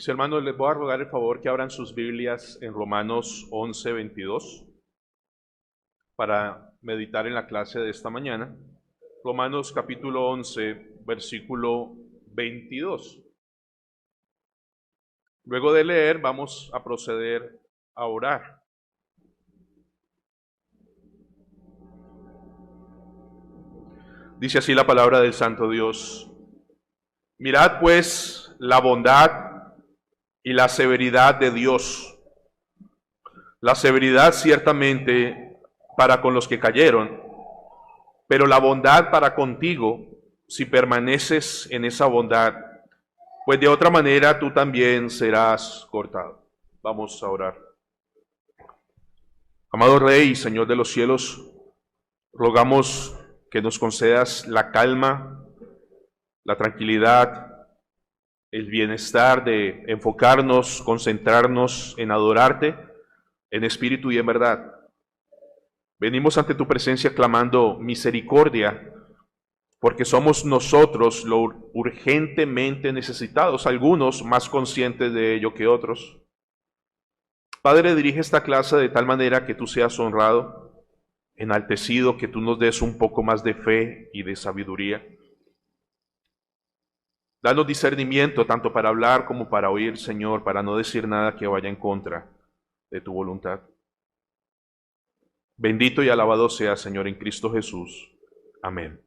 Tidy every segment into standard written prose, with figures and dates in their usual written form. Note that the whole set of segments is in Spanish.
Mis hermanos, les voy a rogar el favor que abran sus Biblias en Romanos 11:22 para meditar en la clase de esta mañana. Romanos capítulo 11, versículo 22. Luego de leer, vamos a proceder a orar. Dice así la palabra del Santo Dios: Mirad pues la bondad y la severidad de Dios. La severidad ciertamente para con los que cayeron, pero la bondad para contigo, si permaneces en esa bondad, pues de otra manera tú también serás cortado. Vamos a orar. Amado Rey y Señor de los cielos, rogamos que nos concedas la calma, la tranquilidad, el bienestar de enfocarnos, concentrarnos en adorarte, en espíritu y en verdad. Venimos ante tu presencia clamando misericordia, porque somos nosotros lo urgentemente necesitados, algunos más conscientes de ello que otros. Padre, dirige esta clase de tal manera que tú seas honrado, enaltecido, que tú nos des un poco más de fe y de sabiduría. Danos discernimiento tanto para hablar como para oír, Señor, para no decir nada que vaya en contra de tu voluntad. Bendito y alabado sea, Señor, en Cristo Jesús. Amén.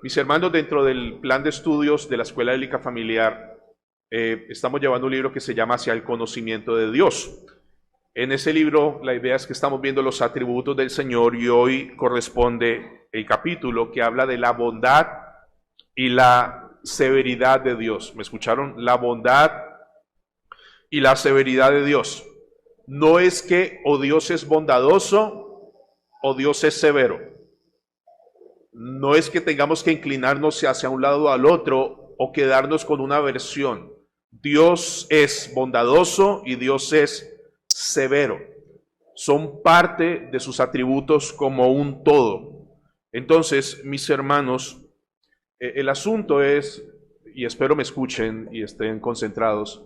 Mis hermanos, dentro del plan de estudios de la Escuela Bíblica Familiar, estamos llevando un libro que se llama Hacia el Conocimiento de Dios. En ese libro, la idea es que estamos viendo los atributos del Señor y hoy corresponde el capítulo que habla de la bondad y la severidad de Dios. ¿Me escucharon? La bondad y la severidad de Dios. No es que o Dios es bondadoso o Dios es severo. No es que tengamos que inclinarnos hacia un lado o al otro o quedarnos con una versión. Dios es bondadoso y Dios es severo. Son parte de sus atributos como un todo. Entonces, mis hermanos, el asunto es, y espero me escuchen y estén concentrados,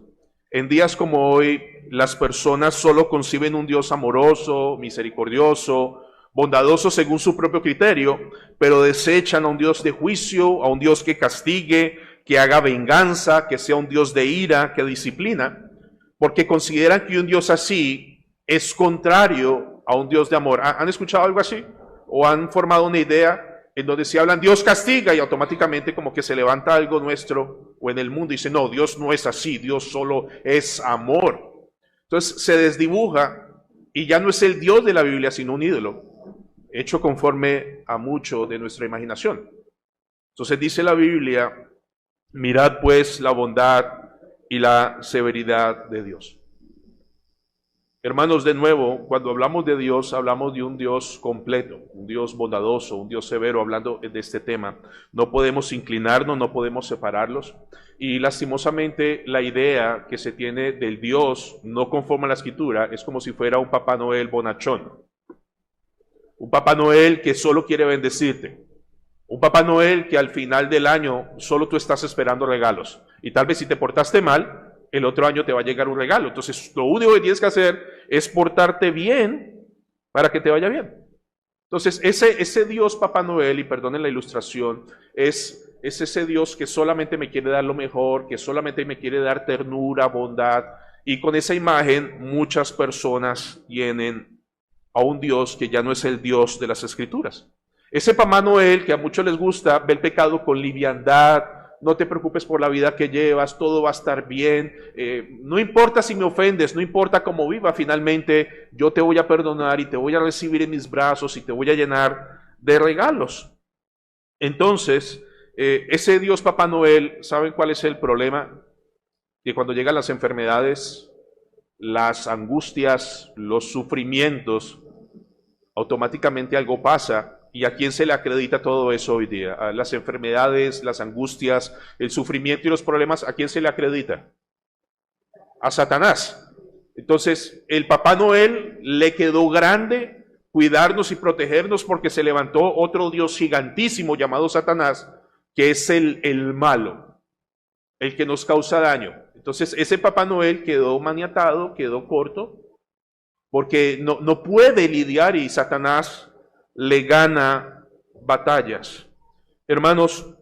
en días como hoy las personas solo conciben un Dios amoroso, misericordioso, bondadoso según su propio criterio, pero desechan a un Dios de juicio, a un Dios que castigue, que haga venganza, que sea un Dios de ira, que disciplina, porque consideran que un Dios así es contrario a un Dios de amor. ¿Han escuchado algo así? ¿O han formado una idea en donde se hablan Dios castiga y automáticamente como que se levanta algo nuestro o en el mundo y dice, no, Dios no es así, Dios solo es amor? Entonces se desdibuja y ya no es el Dios de la Biblia, sino un ídolo, hecho conforme a mucho de nuestra imaginación. Entonces dice la Biblia, mirad pues la bondad y la severidad de Dios. Hermanos, de nuevo, cuando hablamos de Dios, hablamos de un Dios completo, un Dios bondadoso, un Dios severo, hablando de este tema. No podemos inclinarnos, no podemos separarlos. Y lastimosamente la idea que se tiene del Dios no conforme a la Escritura es como si fuera un Papá Noel bonachón. Un Papá Noel que solo quiere bendecirte. Un Papá Noel que al final del año solo tú estás esperando regalos. Y tal vez si te portaste mal, el otro año te va a llegar un regalo. Entonces, lo único que tienes que hacer es portarte bien para que te vaya bien. Entonces, ese Dios Papá Noel, y perdonen la ilustración, es ese Dios que solamente me quiere dar lo mejor, que solamente me quiere dar ternura, bondad. Y con esa imagen, muchas personas tienen a un Dios que ya no es el Dios de las Escrituras. Ese Papá Noel que a muchos les gusta, ve el pecado con liviandad. No te preocupes por la vida que llevas, todo va a estar bien, no importa si me ofendes, no importa cómo viva, finalmente yo te voy a perdonar y te voy a recibir en mis brazos y te voy a llenar de regalos. Entonces, ese Dios Papá Noel, ¿saben cuál es el problema? Que cuando llegan las enfermedades, las angustias, los sufrimientos, automáticamente algo pasa. ¿Y a quién se le acredita todo eso hoy día? A las enfermedades, las angustias, el sufrimiento y los problemas, ¿a quién se le acredita? A Satanás. Entonces, el Papá Noel le quedó grande cuidarnos y protegernos porque se levantó otro Dios gigantísimo llamado Satanás, que es el malo, el que nos causa daño. Entonces ese Papá Noel quedó maniatado, quedó corto, porque no puede lidiar y Satanás le gana batallas. Hermanos,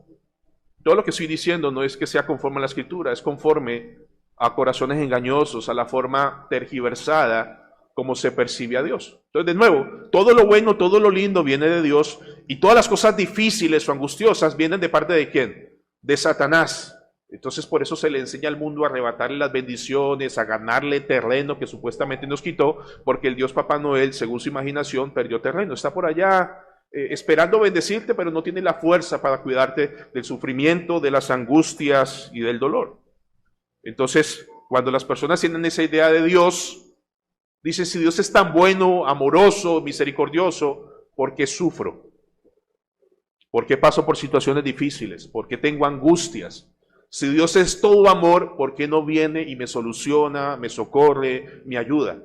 todo lo que estoy diciendo no es que sea conforme a la Escritura, es conforme a corazones engañosos, a la forma tergiversada como se percibe a Dios. Entonces, de nuevo, todo lo bueno, todo lo lindo viene de Dios y todas las cosas difíciles o angustiosas vienen de parte de ¿quién? De Satanás. Entonces, por eso se le enseña al mundo a arrebatarle las bendiciones, a ganarle terreno que supuestamente nos quitó, porque el Dios Papá Noel, según su imaginación, perdió terreno. Está por allá esperando bendecirte, pero no tiene la fuerza para cuidarte del sufrimiento, de las angustias y del dolor. Entonces, cuando las personas tienen esa idea de Dios, dicen, si Dios es tan bueno, amoroso, misericordioso, ¿por qué sufro? ¿Por qué paso por situaciones difíciles? ¿Por qué tengo angustias? Si Dios es todo amor, ¿por qué no viene y me soluciona, me socorre, me ayuda?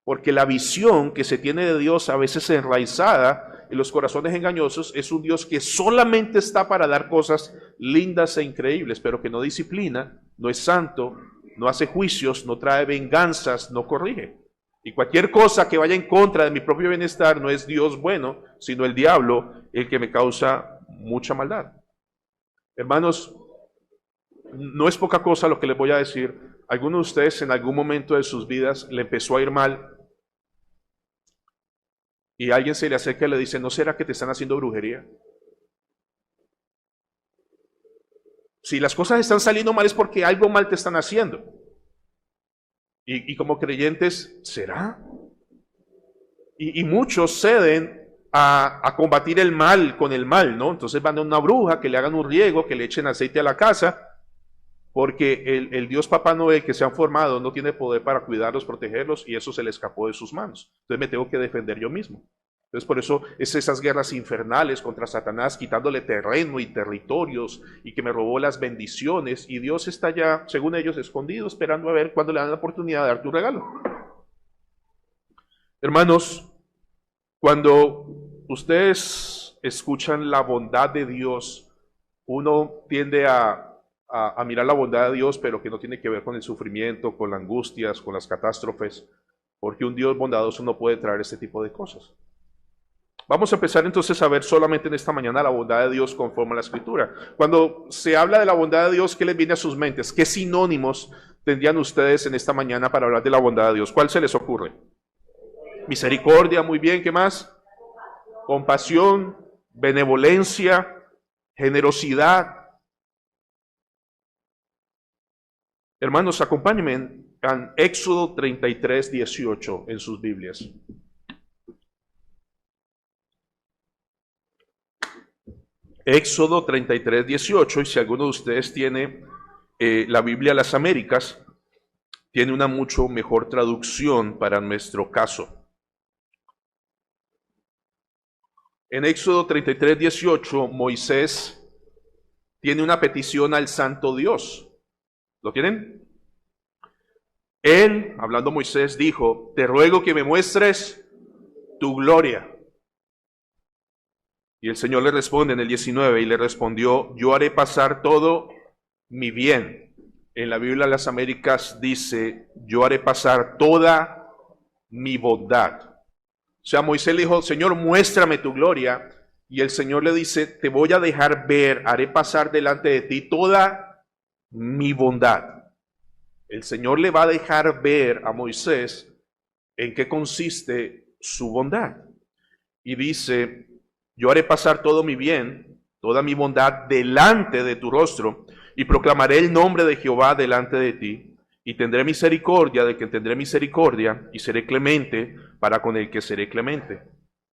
Porque la visión que se tiene de Dios, a veces enraizada en los corazones engañosos, es un Dios que solamente está para dar cosas lindas e increíbles, pero que no disciplina, no es santo, no hace juicios, no trae venganzas, no corrige. Y cualquier cosa que vaya en contra de mi propio bienestar no es Dios bueno, sino el diablo el que me causa mucha maldad. Hermanos, no es poca cosa lo que les voy a decir. ¿Alguno de ustedes en algún momento de sus vidas le empezó a ir mal? Y alguien se le acerca y le dice, ¿no será que te están haciendo brujería? Si las cosas están saliendo mal es porque algo mal te están haciendo. Y como creyentes, ¿será? Y muchos ceden a combatir el mal con el mal, ¿no? Entonces van a una bruja, que le hagan un riego, que le echen aceite a la casa, porque el Dios Papá Noel que se han formado no tiene poder para cuidarlos, protegerlos, y eso se le escapó de sus manos. Entonces me tengo que defender yo mismo. Entonces por eso es esas guerras infernales contra Satanás, quitándole terreno y territorios, y que me robó las bendiciones, y Dios está ya, según ellos, escondido, esperando a ver cuándo le dan la oportunidad de dar tu regalo. Hermanos, cuando ustedes escuchan la bondad de Dios, uno tiende a mirar la bondad de Dios, pero que no tiene que ver con el sufrimiento, con las angustias, con las catástrofes, porque un Dios bondadoso no puede traer este tipo de cosas. Vamos a empezar entonces a ver solamente en esta mañana la bondad de Dios conforme a la Escritura. Cuando se habla de la bondad de Dios, ¿qué les viene a sus mentes? ¿Qué sinónimos tendrían ustedes en esta mañana para hablar de la bondad de Dios? ¿Cuál se les ocurre? Misericordia, muy bien, ¿qué más? Compasión, benevolencia, generosidad. Hermanos, acompáñenme en Éxodo 33, 18 en sus Biblias. Éxodo 33, 18, y si alguno de ustedes tiene la Biblia Las Américas, tiene una mucho mejor traducción para nuestro caso. En Éxodo 33, 18, Moisés tiene una petición al Santo Dios. ¿Lo tienen? Él, hablando Moisés, dijo, te ruego que me muestres tu gloria. Y el Señor le responde en el 19, y le respondió, yo haré pasar todo mi bien. En la Biblia de las Américas dice, yo haré pasar toda mi bondad. O sea, Moisés le dijo, Señor, muéstrame tu gloria. Y el Señor le dice, te voy a dejar ver, haré pasar delante de ti toda mi bondad. El Señor le va a dejar ver a Moisés en qué consiste su bondad. Y dice, yo haré pasar todo mi bien, toda mi bondad delante de tu rostro, y proclamaré el nombre de Jehová delante de ti, y tendré misericordia de quien tendré misericordia, y seré clemente para con el que seré clemente.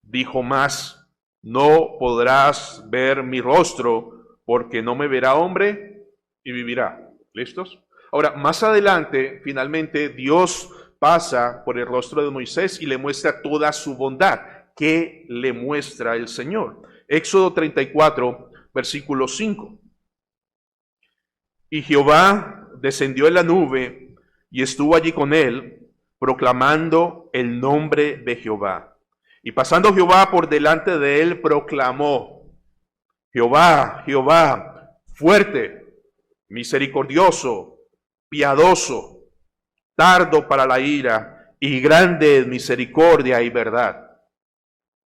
Dijo más, no podrás ver mi rostro, porque no me verá hombre y vivirá. ¿Listos? Ahora, más adelante, finalmente, Dios pasa por el rostro de Moisés y le muestra toda su bondad. ¿Qué le muestra el Señor? Éxodo 34, versículo 5. Y Jehová descendió en la nube y estuvo allí con él, proclamando el nombre de Jehová. Y pasando Jehová por delante de él, proclamó, Jehová, Jehová, fuerte, misericordioso, piadoso, tardo para la ira y grande en misericordia y verdad.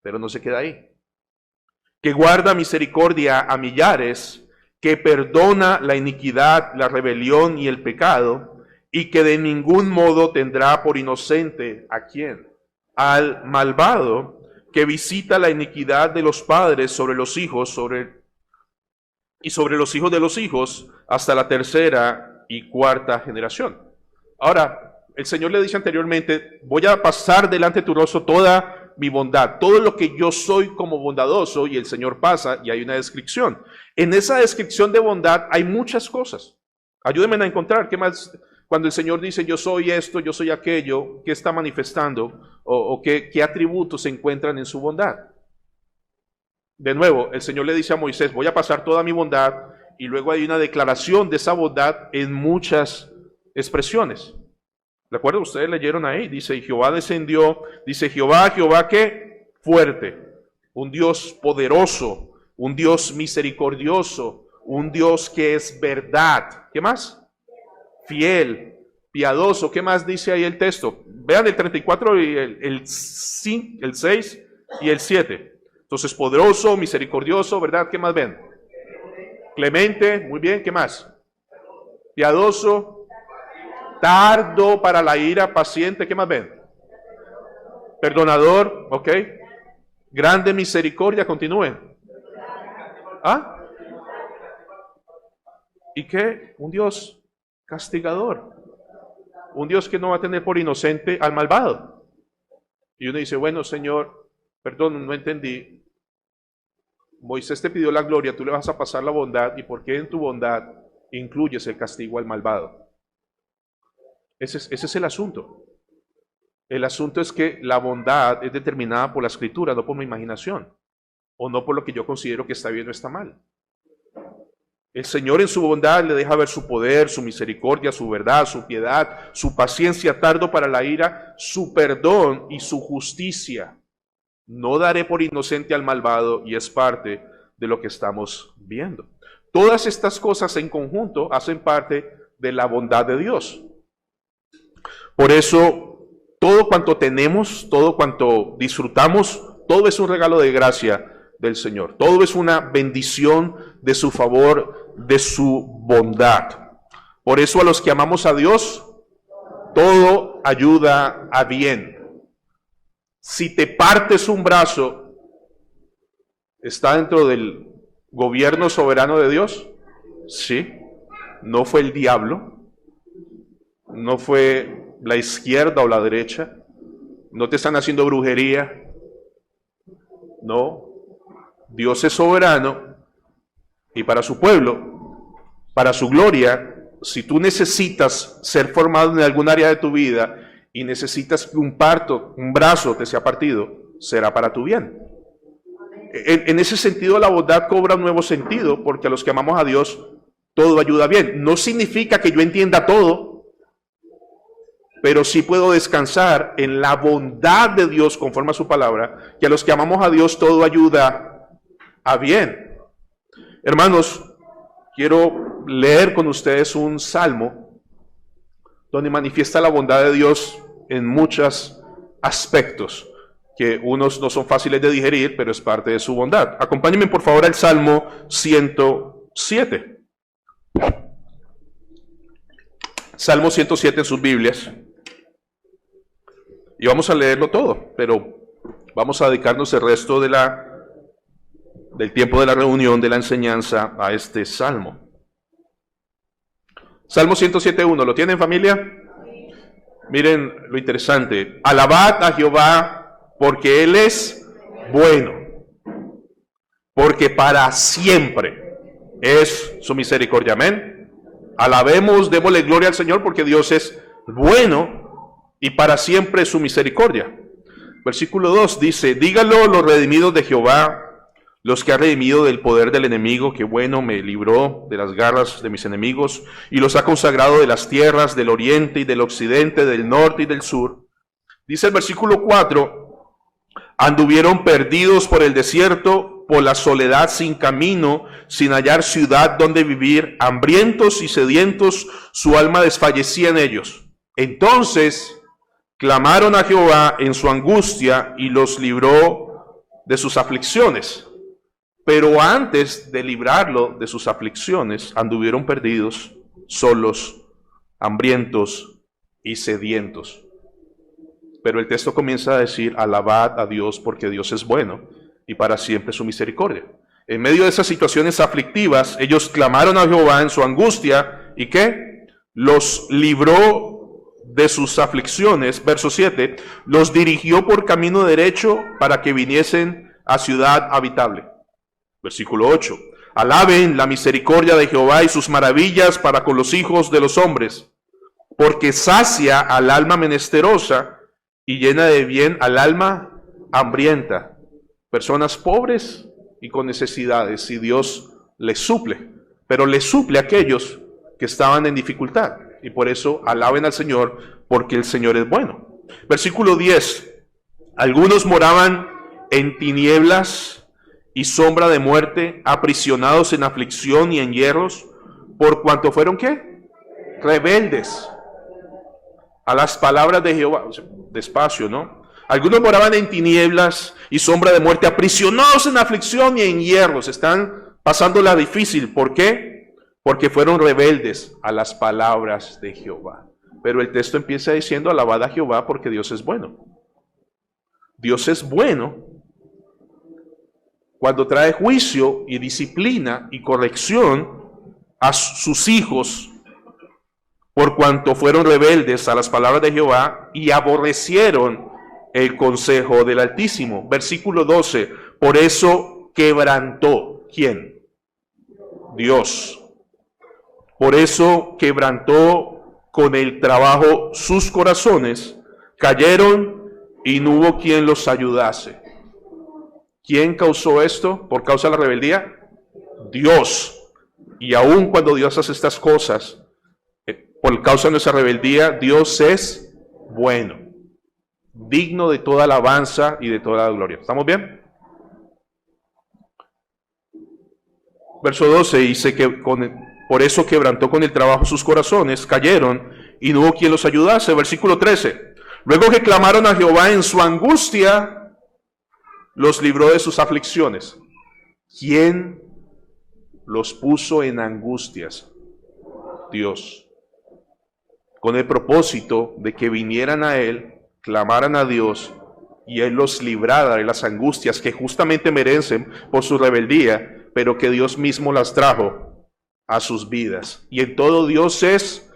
Pero no se queda ahí. Que guarda misericordia a millares, que perdona la iniquidad, la rebelión y el pecado, y que de ningún modo tendrá por inocente ¿a quién? Al malvado, que visita la iniquidad de los padres sobre los hijos, y sobre los hijos de los hijos, hasta la tercera y cuarta generación. Ahora, el Señor le dice anteriormente, voy a pasar delante de tu rostro toda mi bondad, todo lo que yo soy como bondadoso, y el Señor pasa y hay una descripción. En esa descripción de bondad hay muchas cosas. Ayúdenme a encontrar, ¿qué más? Cuando el Señor dice yo soy esto, yo soy aquello, ¿qué está manifestando? ¿O qué atributos se encuentran en su bondad? De nuevo, el Señor le dice a Moisés, voy a pasar toda mi bondad, y luego hay una declaración de esa bondad en muchas expresiones. ¿De acuerdo? Ustedes leyeron ahí, dice, Jehová descendió, dice Jehová, ¿qué? Fuerte, un Dios poderoso, un Dios misericordioso, un Dios que es verdad. ¿Qué más? Fiel, piadoso. ¿Qué más dice ahí el texto? Vean el 34 y el 6 y el 7. Entonces, poderoso, misericordioso, ¿verdad? ¿Qué más ven? Clemente, muy bien, ¿qué más? Piadoso, tardo para la ira, paciente, ¿qué más ven? Perdonador, ¿ok? Grande misericordia, continúen. ¿Ah? ¿Y qué? Un Dios castigador. Un Dios que no va a tener por inocente al malvado. Y uno dice, bueno, Señor, perdón, no entendí. Moisés te pidió la gloria, tú le vas a pasar la bondad, ¿y por qué en tu bondad incluyes el castigo al malvado? Ese es el asunto. El asunto es que la bondad es determinada por la Escritura, no por mi imaginación, o no por lo que yo considero que está bien o está mal. El Señor en su bondad le deja ver su poder, su misericordia, su verdad, su piedad, su paciencia, tardo para la ira, su perdón y su justicia. No daré por inocente al malvado, y es parte de lo que estamos viendo. Todas estas cosas en conjunto hacen parte de la bondad de Dios. Por eso, todo cuanto tenemos, todo cuanto disfrutamos, todo es un regalo de gracia del Señor. Todo es una bendición de su favor, de su bondad. Por eso a los que amamos a Dios, todo ayuda a bien. Si te partes un brazo, ¿está dentro del gobierno soberano de Dios? Sí. No fue el diablo, no fue la izquierda o la derecha, no te están haciendo brujería. No. Dios es soberano, y para su pueblo, para su gloria, si tú necesitas ser formado en algún área de tu vida y necesitas que un brazo te sea partido, será para tu bien. En ese sentido, la bondad cobra un nuevo sentido, porque a los que amamos a Dios, todo ayuda bien. No significa que yo entienda todo, pero sí puedo descansar en la bondad de Dios conforme a su palabra, que a los que amamos a Dios todo ayuda a bien. Hermanos, quiero leer con ustedes un salmo donde manifiesta la bondad de Dios en muchos aspectos, que unos no son fáciles de digerir, pero es parte de su bondad. Acompáñenme por favor al Salmo 107. Salmo 107 en sus Biblias. Y vamos a leerlo todo, pero vamos a dedicarnos el resto del tiempo de la reunión, de la enseñanza, a este salmo. Salmo 107.1, ¿lo tienen, familia? Miren lo interesante. Alabad a Jehová, porque Él es bueno, porque para siempre es su misericordia. Amén. Alabemos, démosle gloria al Señor, porque Dios es bueno y para siempre es su misericordia. Versículo 2 dice, díganlo los redimidos de Jehová, los que ha redimido del poder del enemigo, que bueno, me libró de las garras de mis enemigos, y los ha consagrado de las tierras del oriente y del occidente, del norte y del sur. Dice el versículo 4, anduvieron perdidos por el desierto, por la soledad sin camino, sin hallar ciudad donde vivir, hambrientos y sedientos, su alma desfallecía en ellos. Entonces clamaron a Jehová en su angustia y los libró de sus aflicciones. Pero antes de librarlo de sus aflicciones, anduvieron perdidos, solos, hambrientos y sedientos. Pero el texto comienza a decir, alabad a Dios porque Dios es bueno y para siempre su misericordia. En medio de esas situaciones aflictivas, ellos clamaron a Jehová en su angustia, ¿y qué? Los libró de sus aflicciones, verso 7, los dirigió por camino derecho para que viniesen a ciudad habitable. Versículo 8, alaben la misericordia de Jehová y sus maravillas para con los hijos de los hombres, porque sacia al alma menesterosa y llena de bien al alma hambrienta. Personas pobres y con necesidades, y Dios les suple, pero les suple a aquellos que estaban en dificultad. Y por eso alaben al Señor, porque el Señor es bueno. Versículo 10, algunos moraban en tinieblas y sombra de muerte, aprisionados en aflicción y en hierros, por cuanto fueron, ¿qué? Rebeldes a las palabras de Jehová. Despacio, ¿no? Algunos moraban en tinieblas y sombra de muerte, aprisionados en aflicción y en hierros. Están pasándola difícil. ¿Por qué? Porque fueron rebeldes a las palabras de Jehová. Pero el texto empieza diciendo, alabad a Jehová porque Dios es bueno. Dios es bueno cuando trae juicio y disciplina y corrección a sus hijos, por cuanto fueron rebeldes a las palabras de Jehová y aborrecieron el consejo del Altísimo. Versículo 12, por eso quebrantó, ¿quién? Dios. Por eso quebrantó con el trabajo sus corazones, cayeron y no hubo quien los ayudase. ¿Quién causó esto por causa de la rebeldía? Dios. Y aun cuando Dios hace estas cosas, por causa de nuestra rebeldía, Dios es bueno, digno de toda alabanza y de toda la gloria. ¿Estamos bien? Verso 12 dice que por eso quebrantó con el trabajo sus corazones, cayeron y no hubo quien los ayudase. Versículo 13. Luego que clamaron a Jehová en su angustia, los libró de sus aflicciones. ¿Quién los puso en angustias? Dios. Con el propósito de que vinieran a Él, clamaran a Dios y Él los librara de las angustias que justamente merecen por su rebeldía, pero que Dios mismo las trajo a sus vidas. Y en todo Dios es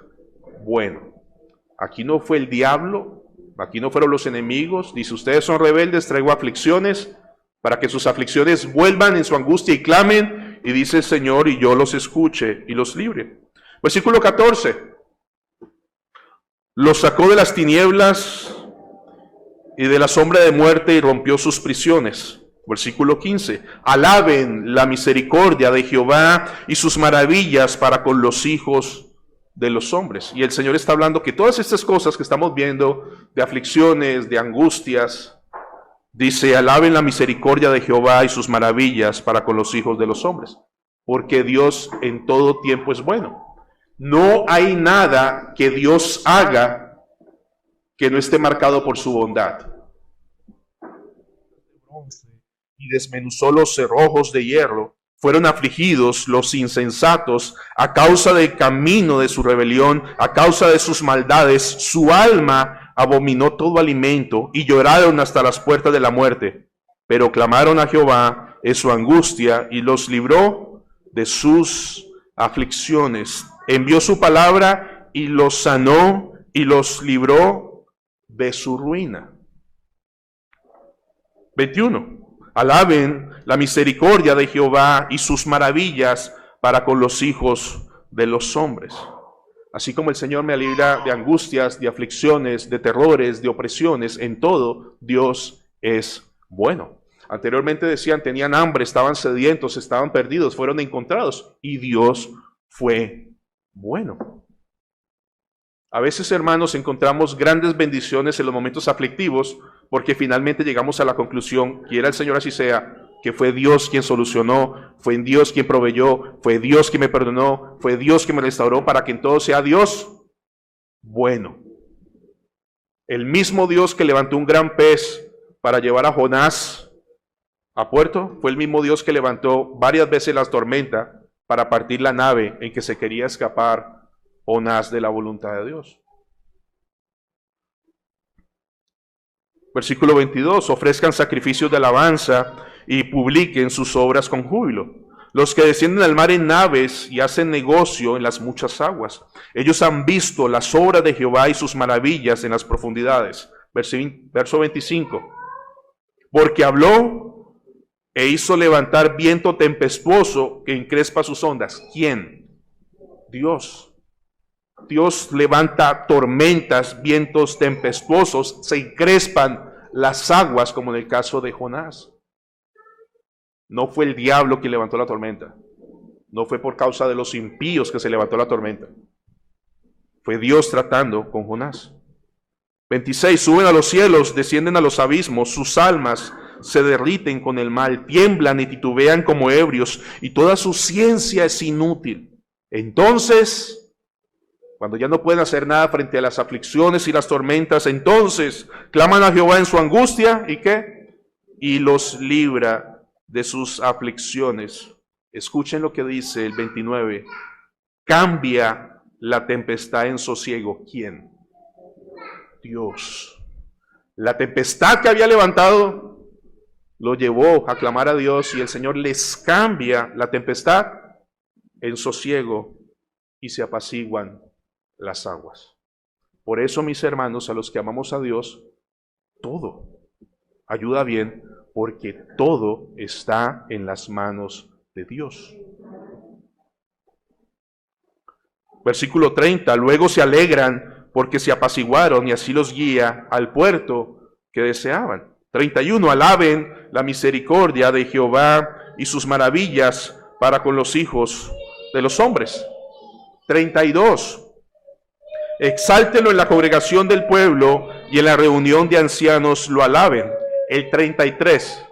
bueno. Aquí no fue el diablo, aquí no fueron los enemigos. Dice, ustedes son rebeldes, traigo aflicciones, para que sus aflicciones vuelvan en su angustia y clamen. Y dice el Señor, y yo los escuche y los libre. Versículo 14. Los sacó de las tinieblas y de la sombra de muerte y rompió sus prisiones. Versículo 15. Alaben la misericordia de Jehová y sus maravillas para con los hijos de los hombres. Y el Señor está hablando que todas estas cosas que estamos viendo, de aflicciones, de angustias, dice, alaben la misericordia de Jehová y sus maravillas para con los hijos de los hombres. Porque Dios en todo tiempo es bueno. No hay nada que Dios haga que no esté marcado por su bondad. Y desmenuzó los cerrojos de hierro. Fueron afligidos los insensatos a causa del camino de su rebelión, a causa de sus maldades. Su alma abominó todo alimento y lloraron hasta las puertas de la muerte. Pero clamaron a Jehová en su angustia y los libró de sus aflicciones. Envió su palabra y los sanó y los libró de su ruina. 21. Alaben la misericordia de Jehová y sus maravillas para con los hijos de los hombres. Así como el Señor me libra de angustias, de aflicciones, de terrores, de opresiones, en todo Dios es bueno. Anteriormente decían, tenían hambre, estaban sedientos, estaban perdidos, fueron encontrados y Dios fue bueno. A veces, hermanos, encontramos grandes bendiciones en los momentos aflictivos porque finalmente llegamos a la conclusión, quiera el Señor así sea, que fue Dios quien solucionó, fue Dios quien proveyó, fue Dios quien me perdonó, fue Dios quien me restauró para que en todo sea Dios bueno. El mismo Dios que levantó un gran pez para llevar a Jonás a puerto, fue el mismo Dios que levantó varias veces la tormenta para partir la nave en que se quería escapar Jonás de la voluntad de Dios. Versículo 22, ofrezcan sacrificios de alabanza y publiquen sus obras con júbilo. Los que descienden al mar en naves y hacen negocio en las muchas aguas. Ellos han visto las obras de Jehová y sus maravillas en las profundidades. Verso 25. Porque habló e hizo levantar viento tempestuoso que encrespa sus ondas. ¿Quién? Dios. Dios levanta tormentas, vientos tempestuosos, se encrespan las aguas, como en el caso de Jonás. No fue el diablo quien levantó la tormenta. No fue por causa de los impíos que se levantó la tormenta. Fue Dios tratando con Jonás. 26. Suben a los cielos, descienden a los abismos, sus almas se derriten con el mal, tiemblan y titubean como ebrios, y toda su ciencia es inútil. Entonces, cuando ya no pueden hacer nada frente a las aflicciones y las tormentas, entonces claman a Jehová en su angustia, ¿y qué? Y los libra de sus aflicciones. Escuchen lo que dice el 29. Cambia la tempestad en sosiego. ¿Quién? Dios. La tempestad que había levantado lo llevó a clamar a Dios y el Señor les cambia la tempestad en sosiego y se apaciguan las aguas. Por eso, mis hermanos, a los que amamos a Dios, todo ayuda bien, porque todo está en las manos de Dios. Versículo 30, luego se alegran porque se apaciguaron y así los guía al puerto que deseaban. 31, alaben la misericordia de Jehová y sus maravillas para con los hijos de los hombres. 32, exáltenlo en la congregación del pueblo y en la reunión de ancianos lo alaben. El 33,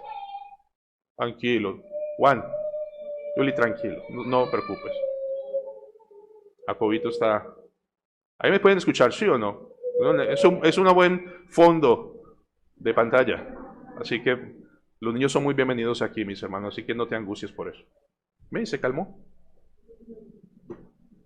tranquilo, Juan, Yuli, tranquilo, no preocupes. Jacobito está, ahí me pueden escuchar, ¿sí o no? Es un buen fondo de pantalla, así que los niños son muy bienvenidos aquí, mis hermanos, así que no te angusties por eso. ¿Me se calmó?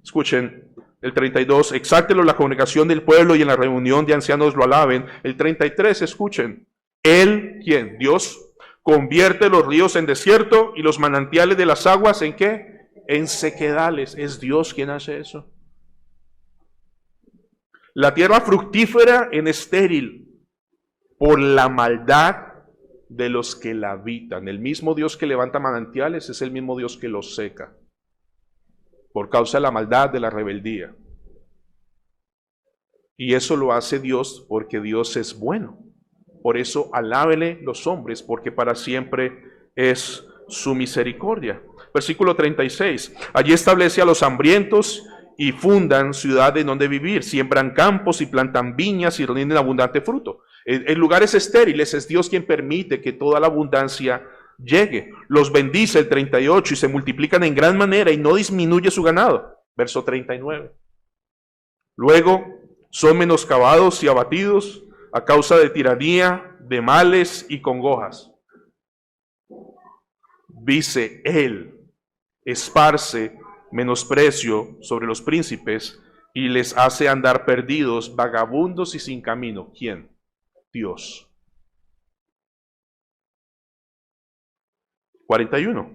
Escuchen, el 32, exáltelo en la congregación del pueblo y en la reunión de ancianos lo alaben. El 33, escuchen, Él, ¿quién? Dios, convierte los ríos en desierto y los manantiales de las aguas, ¿en qué? En sequedales. Es Dios quien hace eso. La tierra fructífera en estéril por la maldad de los que la habitan. El mismo Dios que levanta manantiales es el mismo Dios que los seca por causa de la maldad, de la rebeldía. Y eso lo hace Dios porque Dios es bueno. Por eso alábele los hombres, porque para siempre es su misericordia. Versículo 36. Allí establece a los hambrientos y fundan ciudades donde vivir. Siembran campos y plantan viñas y rinden abundante fruto. En lugares estériles es Dios quien permite que toda la abundancia llegue. Los bendice el 38 y se multiplican en gran manera y no disminuye su ganado. Verso 39. Luego son menoscabados y abatidos a causa de tiranía, de males y congojas. Dice Él, esparce menosprecio sobre los príncipes y les hace andar perdidos, vagabundos y sin camino. ¿Quién? Dios. 41.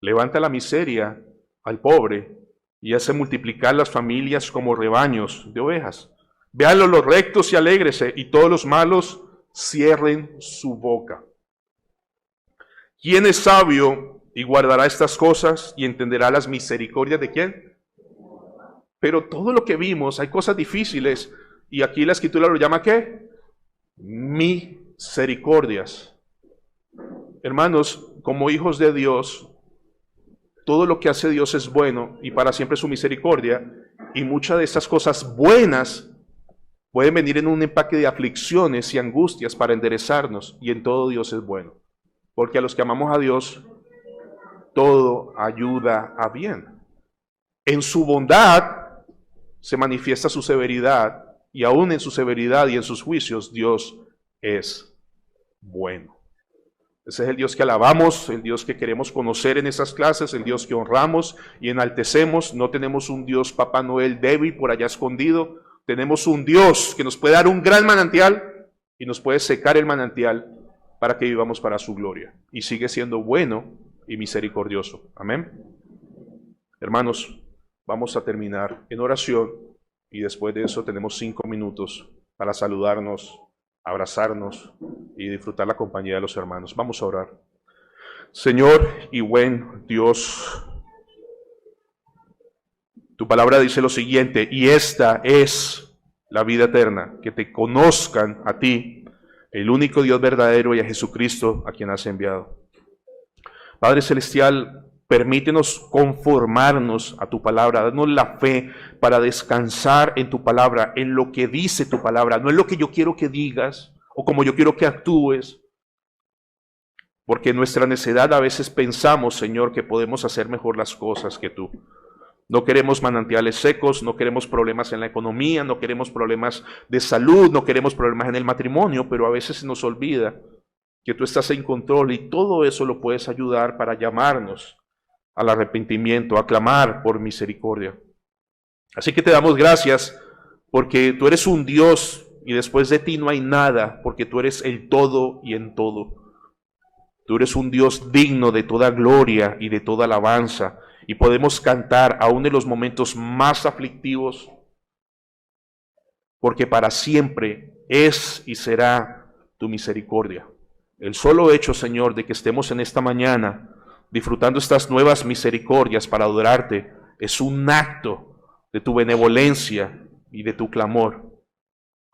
Levanta la miseria al pobre y hace multiplicar las familias como rebaños de ovejas. Véanlo los rectos y alégrese, y todos los malos cierren su boca. ¿Quién es sabio y guardará estas cosas y entenderá las misericordias de quién? Pero todo lo que vimos, hay cosas difíciles, y aquí la Escritura lo llama ¿qué? Misericordias. Hermanos, como hijos de Dios, todo lo que hace Dios es bueno y para siempre su misericordia, y muchas de esas cosas buenas pueden venir en un empaque de aflicciones y angustias para enderezarnos, y en todo Dios es bueno. porque a los que amamos a Dios, todo ayuda a bien. En su bondad se manifiesta su severidad, y aún en su severidad y en sus juicios, Dios es bueno. Ese es el Dios que alabamos, el Dios que queremos conocer en esas clases, el Dios que honramos y enaltecemos. No tenemos un Dios Papá Noel débil por allá escondido. Tenemos un Dios que nos puede dar un gran manantial y nos puede secar el manantial para que vivamos para su gloria. Y sigue siendo bueno y misericordioso. Amén. Hermanos, vamos a terminar en oración y después de eso tenemos 5 minutos para saludarnos, abrazarnos y disfrutar la compañía de los hermanos. Vamos a orar. Señor y buen Dios, tu palabra dice lo siguiente: y esta es la vida eterna, que te conozcan a ti, el único Dios verdadero, y a Jesucristo, a quien has enviado. Padre Celestial, permítenos conformarnos a tu palabra, danos la fe para descansar en tu palabra, en lo que dice tu palabra, no en lo que yo quiero que digas o como yo quiero que actúes, porque en nuestra necedad a veces pensamos, Señor, que podemos hacer mejor las cosas que tú. No queremos manantiales secos, no queremos problemas en la economía, no queremos problemas de salud, no queremos problemas en el matrimonio, pero a veces se nos olvida que tú estás en control y todo eso lo puedes ayudar para llamarnos al arrepentimiento, a clamar por misericordia. Así que te damos gracias porque tú eres un Dios y después de ti no hay nada, porque tú eres el todo y en todo. Tú eres un Dios digno de toda gloria y de toda alabanza, y podemos cantar aún en los momentos más aflictivos, porque para siempre es y será tu misericordia. El solo hecho, Señor, de que estemos en esta mañana disfrutando estas nuevas misericordias para adorarte, es un acto de tu benevolencia y de tu clamor.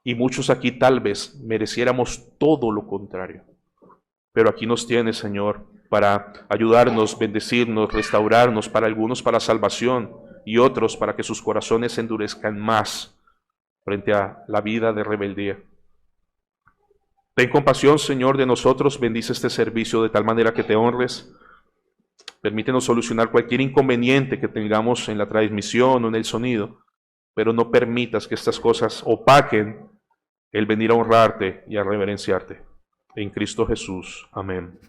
Y muchos aquí tal vez mereciéramos todo lo contrario. Pero aquí nos tienes, Señor, para ayudarnos, bendecirnos, restaurarnos, para algunos para salvación y otros para que sus corazones se endurezcan más frente a la vida de rebeldía. Ten compasión, Señor, de nosotros, bendice este servicio de tal manera que te honres. Permítenos solucionar cualquier inconveniente que tengamos en la transmisión o en el sonido, pero no permitas que estas cosas opaquen el venir a honrarte y a reverenciarte. En Cristo Jesús. Amén.